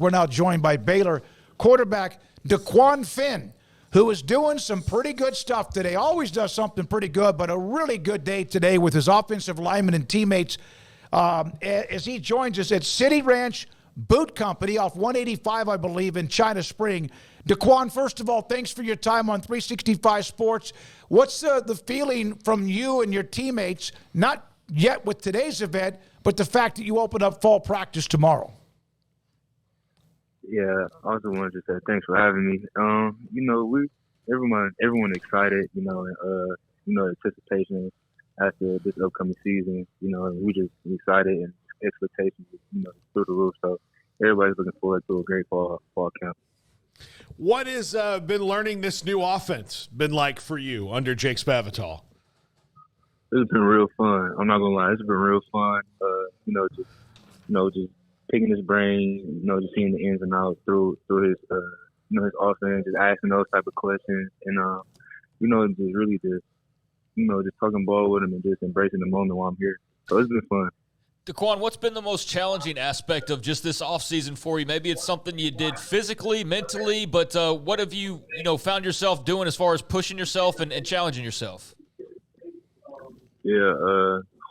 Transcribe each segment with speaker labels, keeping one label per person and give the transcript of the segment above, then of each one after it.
Speaker 1: we're now joined by Baylor quarterback Dequan Finn, who is doing some pretty good stuff today. Always does something pretty good, but a really good day today with his offensive linemen and teammates as he joins us at City Ranch Boot Company off 185, I believe, in China Spring. Dequan, first of all, thanks for your time on 365 Sports. What's the feeling from you and your teammates, not yet with today's event, but the fact that you open up fall practice tomorrow?
Speaker 2: Yeah, I also wanted to say thanks for having me. Everyone excited, and anticipation after this upcoming season, and we just excited and expectations, through the roof. So everybody's looking forward to a great fall camp.
Speaker 3: What has been learning this new offense been like for you under Jake Spavital?
Speaker 2: It's been real fun. I'm not gonna lie, it's been real fun. Just picking his brain, just seeing the ins and outs through his his offense, just asking those type of questions, and just really just talking ball with him and just embracing the moment while I'm here. So it's been fun.
Speaker 4: Dequan, what's been the most challenging aspect of just this offseason for you? Maybe it's something you did physically, mentally, but what have you found yourself doing as far as pushing yourself and challenging yourself?
Speaker 2: Yeah,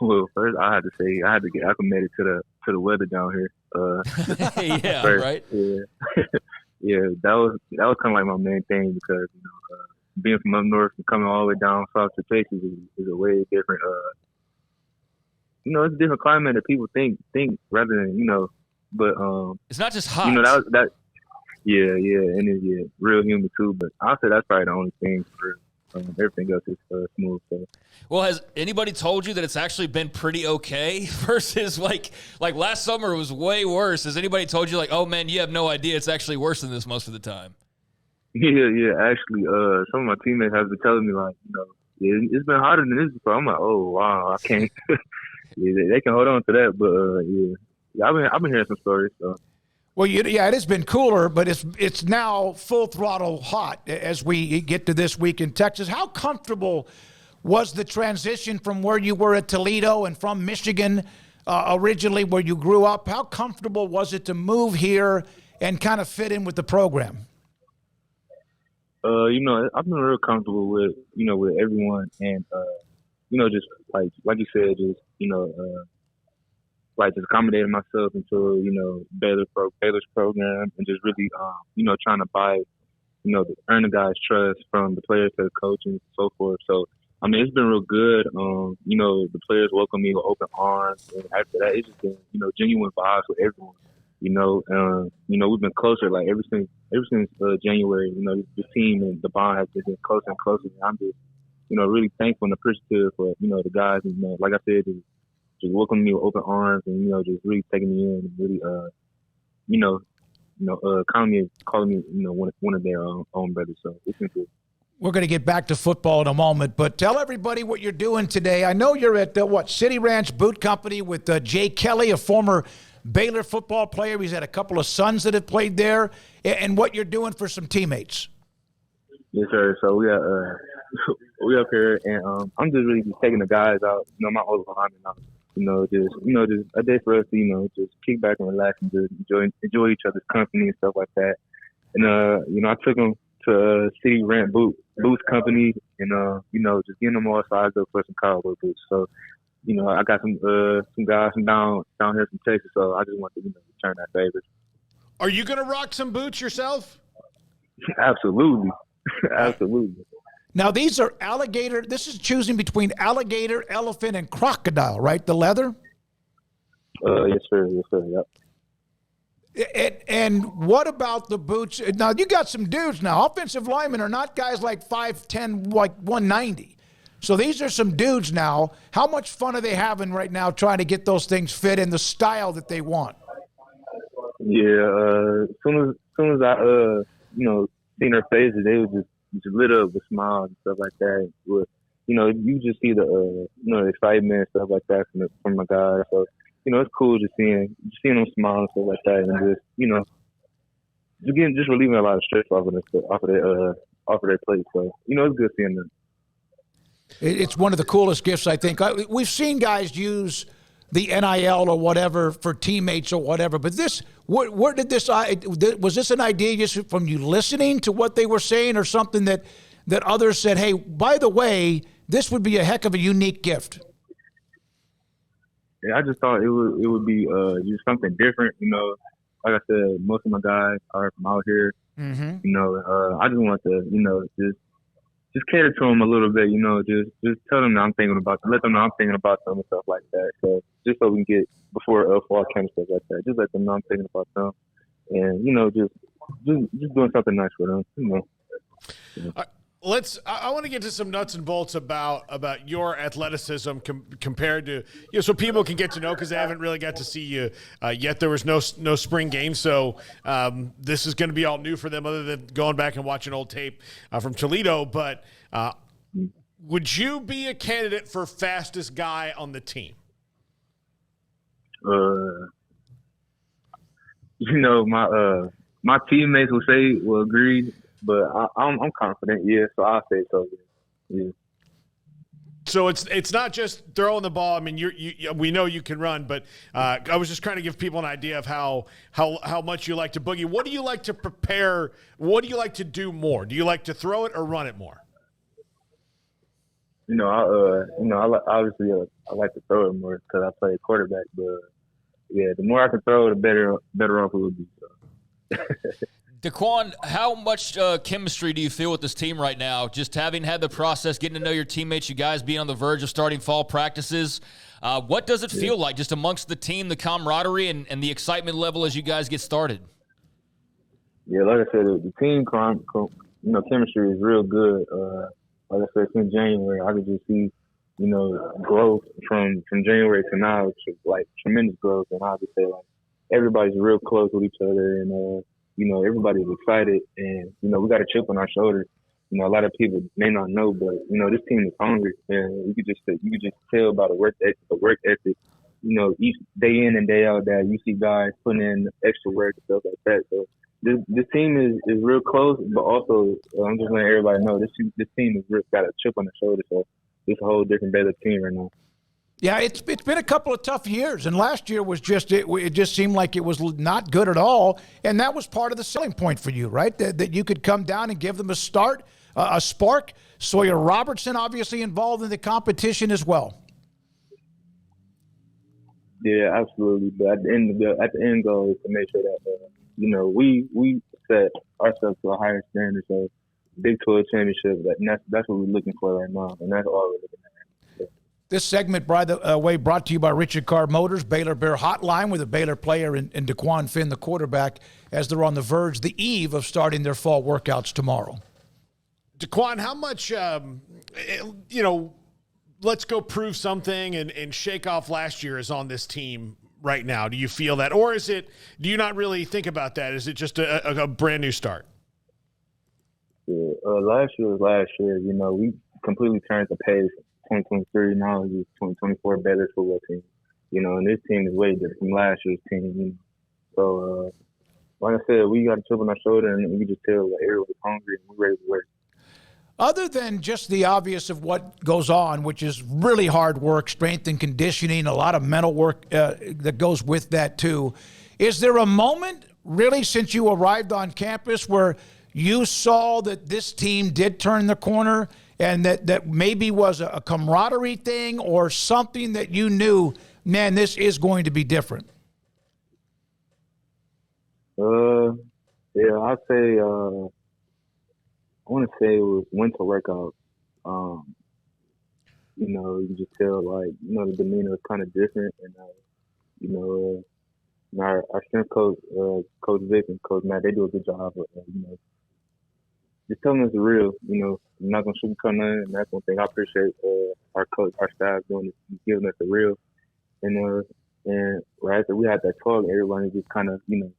Speaker 2: well, first I had to get acclimated to the weather down here.
Speaker 4: Yeah,
Speaker 2: first,
Speaker 4: right.
Speaker 2: Yeah, yeah, that was kind of like my main thing because being from up north and coming all the way down south to Texas is a way different. It's a different climate that people think rather than but
Speaker 4: it's not just hot.
Speaker 2: That yeah, and it's real humid too. But I'll say that's probably the only thing for. Everything else is smooth. So.
Speaker 4: Well, has anybody told you that it's actually been pretty okay versus like last summer it was way worse? Has anybody told you like, oh man, you have no idea, it's actually worse than this most of the time?
Speaker 2: Yeah. Actually, some of my teammates have been telling me like, it's been hotter than this before. I'm like, oh wow, I can't. Yeah, they can hold on to that, but I've been hearing some stories. So.
Speaker 1: Well, it has been cooler, but it's now full throttle hot as we get to this week in Texas. How comfortable was the transition from where you were at Toledo and from Michigan originally where you grew up? How comfortable was it to move here and kind of fit in with the program?
Speaker 2: I've been real comfortable with everyone and, just like you said, just, just accommodating myself into, Baylor's program and just really, trying to buy, earn the guys' trust from the players to the coach and so forth. So, I mean, it's been real good. The players welcome me with open arms. And after that, it's just been, genuine vibes with everyone. We've been closer, like ever since January, the team and the bond has been getting closer and closer. And I'm just, really thankful and appreciative for, the guys. And, like I said, just welcoming me with open arms and, just really taking me in and really, calling me, one of their own brothers. So it's been good.
Speaker 1: We're going to get back to football in a moment, but tell everybody what you're doing today. I know you're at City Ranch Boot Company with Jay Kelly, a former Baylor football player. He's had a couple of sons that have played there, and what you're doing for some teammates.
Speaker 2: Yes, sir. So we up here, and I'm just really taking the guys out, my old linemen out. Just a day for us to, just kick back and relax and just enjoy each other's company and stuff like that. And, I took them to City Ranch Boots Company and, just getting them all sized up for some cowboy boots. So, I got some guys from down here from Texas, so I just want to, return that favor.
Speaker 3: Are you going to rock some boots yourself?
Speaker 2: Absolutely. Absolutely.
Speaker 1: Now, these are alligator. This is choosing between alligator, elephant, and crocodile, right? The leather?
Speaker 2: Yes, sir. Yep.
Speaker 1: And what about the boots? Now, you got some dudes now. Offensive linemen are not guys like 5'10", like 190. So these are some dudes now. How much fun are they having right now trying to get those things fit in the style that they want?
Speaker 2: Yeah, as soon as I, seen their faces, they were just lit up with smiles and stuff like that. With, you just see the, excitement and stuff like that from my guys. So, it's cool just seeing them smile and stuff like that, and just relieving a lot of stress off of their plate. So, it's good seeing them.
Speaker 1: It's one of the coolest gifts, I think. We've seen guys use the NIL or whatever for teammates or whatever. But where did this, was this an idea just from you listening to what they were saying, or something that others said, hey, by the way, this would be a heck of a unique gift?
Speaker 2: Yeah, I just thought it would be just something different. You know, like I said, most of my guys are from out here.
Speaker 1: Mm-hmm.
Speaker 2: You know, I just want to, you know, just cater to them a little bit. You know, just tell them that I'm thinking about them, let them know I'm thinking about them and stuff like that. So just so we can get before fall camp stuff like that, just let them know I'm thinking about them, and you know, just doing something nice for them. You know. Yeah.
Speaker 3: I want to get to some nuts and bolts about your athleticism compared to, you know, so people can get to know, because they haven't really got to see you yet. There was no spring game, so this is going to be all new for them, other than going back and watching old tape from Toledo. But would you be a candidate for fastest guy on the team?
Speaker 2: You know, my teammates will agree. But I'm confident, yeah. So I'll say so. Yeah.
Speaker 3: So it's not just throwing the ball. I mean, we know you can run, but I was just trying to give people an idea of how much you like to boogie. What do you like to prepare? What do you like to do more? Do you like to throw it or run it more?
Speaker 2: You know, I like to throw it more because I play quarterback. But yeah, the more I can throw, the better off it will be. So.
Speaker 4: Dequan, how much chemistry do you feel with this team right now? Just having had the process, getting to know your teammates, you guys being on the verge of starting fall practices. What does it feel like just amongst the team, the camaraderie and the excitement level as you guys get started?
Speaker 2: Yeah, like I said, the team chemistry is real good. Like I said, since January, I could just see, you know, growth from January to now, like tremendous growth. And I would say, like, everybody's real close with each other, and you know, everybody's excited, and, you know, we got a chip on our shoulder. You know, a lot of people may not know, but, you know, this team is hungry, and you could just tell by the work ethic, you know, each day in and day out that you see guys putting in extra work and stuff like that. So this team is real close, but also I'm just letting everybody know this team has got a chip on the shoulder. So it's a whole different Baylor team right now.
Speaker 1: Yeah, it's been a couple of tough years, and last year was it just seemed like it was not good at all, and that was part of the selling point for you, right? That you could come down and give them a spark. Sawyer Robertson obviously involved in the competition as well.
Speaker 2: Yeah, absolutely. But at the end goal is to make sure that you know, we set ourselves to a higher standard. So Big 12 championship, that's what we're looking for right now, and that's all we're looking at.
Speaker 1: This segment, by the way, brought to you by Richard Carr Motors, Baylor Bear Hotline, with a Baylor player and Dequan Finn, the quarterback, as they're on the eve of starting their fall workouts tomorrow.
Speaker 3: Dequan, how much, you know, let's go prove something and shake off last year is on this team right now? Do you feel that? Or do you not really think about that? Is it just a brand new start?
Speaker 2: Yeah, last year was last year. You know, we completely turned the page. 2023, now it's 2024 Baylor football team. You know, and this team is way different from last year's team. You know? So, like I said, we got a chip on our shoulder, and we just tell everybody's hungry and we're ready to work.
Speaker 1: Other than just the obvious of what goes on, which is really hard work, strength and conditioning, a lot of mental work that goes with that too, is there a moment really since you arrived on campus where you saw that this team did turn the corner, and that maybe was a camaraderie thing or something that you knew, man, this is going to be different?
Speaker 2: Yeah, I'd say, I want to say it was winter workout. You know, you just tell, like, you know, the demeanor is kind of different. And, you know, our strength coach, Coach Vic and Coach Matt, they do a good job of, you know, just telling us the real. You know, I'm not going to sugarcoat nothing, and that's one thing I appreciate our coach, our staff doing, giving us the real. And right after we had that talk, everybody just kind of, you know,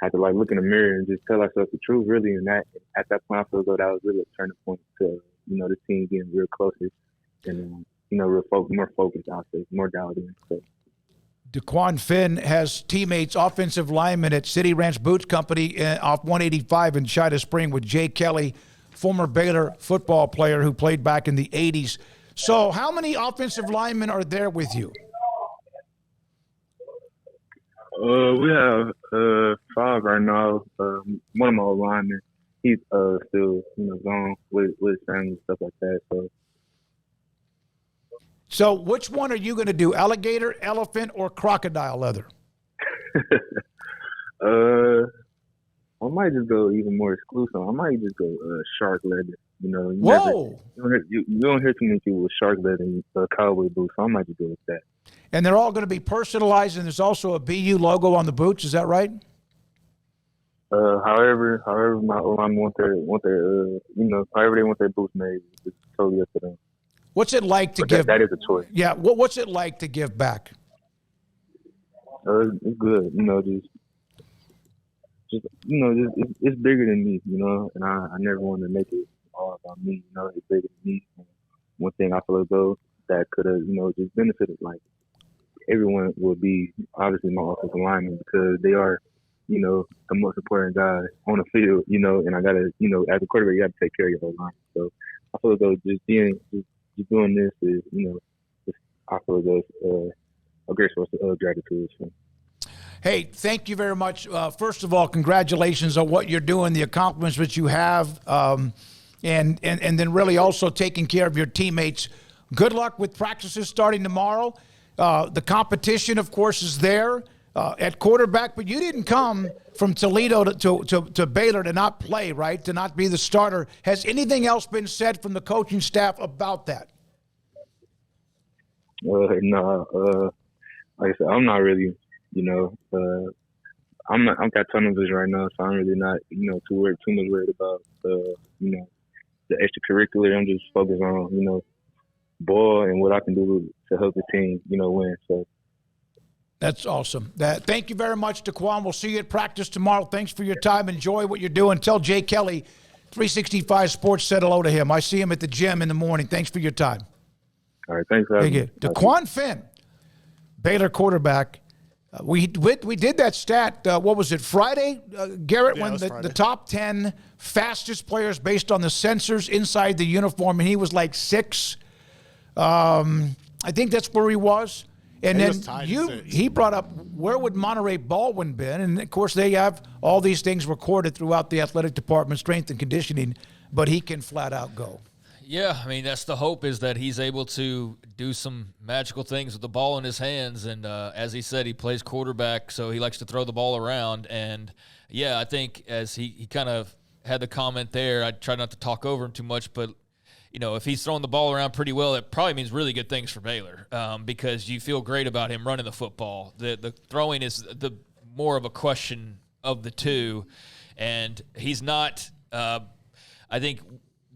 Speaker 2: had to, like, look in the mirror and just tell ourselves the truth, really. And that, at that point, I feel as though that was really a turning point to, you know, the team getting real closer and, you know, more focused out there, more dialed in. So.
Speaker 1: Dequan Finn has teammates, offensive linemen at City Ranch Boots Company off 185 in China Spring with Jay Kelly, former Baylor football player who played back in the 80s. So how many offensive linemen are there with you?
Speaker 2: We have 5 right now. One of my old linemen, he's still gone with his family and stuff like that.
Speaker 1: So which one are you going to do, alligator, elephant, or crocodile leather?
Speaker 2: I might just go even more exclusive. I might just go shark leather.
Speaker 1: Whoa!
Speaker 2: You don't hear too many people with shark leather and cowboy boots, so I might just go with that.
Speaker 1: And they're all going to be personalized, and there's also a BU logo on the boots. Is that right?
Speaker 2: However my O-line want their however they want their boots made, it's totally up to them.
Speaker 1: What's it like to give?
Speaker 2: That is a choice.
Speaker 1: Yeah. What's it like to give back?
Speaker 2: It's good. It's bigger than me, and I never want to make it all about me. It's bigger than me. And one thing I feel as though that could have, just benefited, like, everyone would be obviously my offensive linemen, because they are, the most important guys on the field, and I gotta, as a quarterback, you have to take care of your whole line. So I feel as though just doing this is, I feel as though it's a great source of gratitude. So.
Speaker 1: Hey, thank you very much. First of all, congratulations on what you're doing, the accomplishments you have, and then really also taking care of your teammates. Good luck with practices starting tomorrow. The competition, of course, is there at quarterback, but you didn't come from Toledo to Baylor to not play, right, to not be the starter. Has anything else been said from the coaching staff about that?
Speaker 2: No. Like I said, I'm not really, I'm got tunnel vision right now, so I'm really not, too much worried about, the extracurricular. I'm just focused on, ball and what I can do to help the team, win. So.
Speaker 1: That's awesome. Thank you very much, Dequan. We'll see you at practice tomorrow. Thanks for your time. Enjoy what you're doing. Tell Jay Kelly, 365 Sports, said hello to him. I see him at the gym in the morning. Thanks for your time.
Speaker 2: All right, thanks for having me.
Speaker 1: Dequan Finn, Baylor quarterback. We did that stat, what was it, Friday, Garrett, when the top 10 fastest players based on the sensors inside the uniform, and he was like 6. I think that's where he was. And then he brought up, where would Monterey Baldwin been? And, of course, they have all these things recorded throughout the athletic department, strength and conditioning, but he can flat out go.
Speaker 4: Yeah, I mean, that's the hope, is that he's able to do some magical things with the ball in his hands. And as he said, he plays quarterback, so he likes to throw the ball around. And, yeah, I think as he kind of had the comment there, I try not to talk over him too much, but if he's throwing the ball around pretty well, it probably means really good things for Baylor, because you feel great about him running the football. The throwing is the more of a question of the two, and he's not, I think,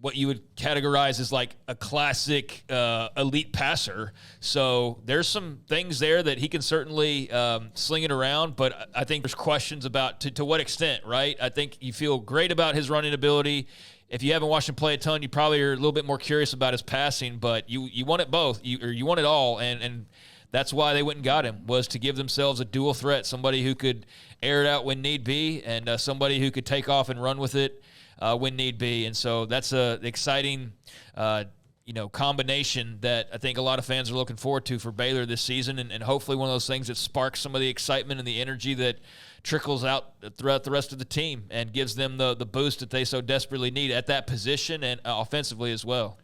Speaker 4: what you would categorize as like a classic elite passer. So there's some things there that he can certainly sling it around, but I think there's questions about to what extent, right? I think you feel great about his running ability. If you haven't watched him play a ton, you probably are a little bit more curious about his passing, but you want it both, you want it all, and that's why they went and got him, was to give themselves a dual threat, somebody who could air it out when need be, and somebody who could take off and run with it when need be. And so that's an exciting combination that I think a lot of fans are looking forward to for Baylor this season, and hopefully one of those things that sparks some of the excitement and the energy that trickles out throughout the rest of the team and gives them the boost that they so desperately need at that position and offensively as well.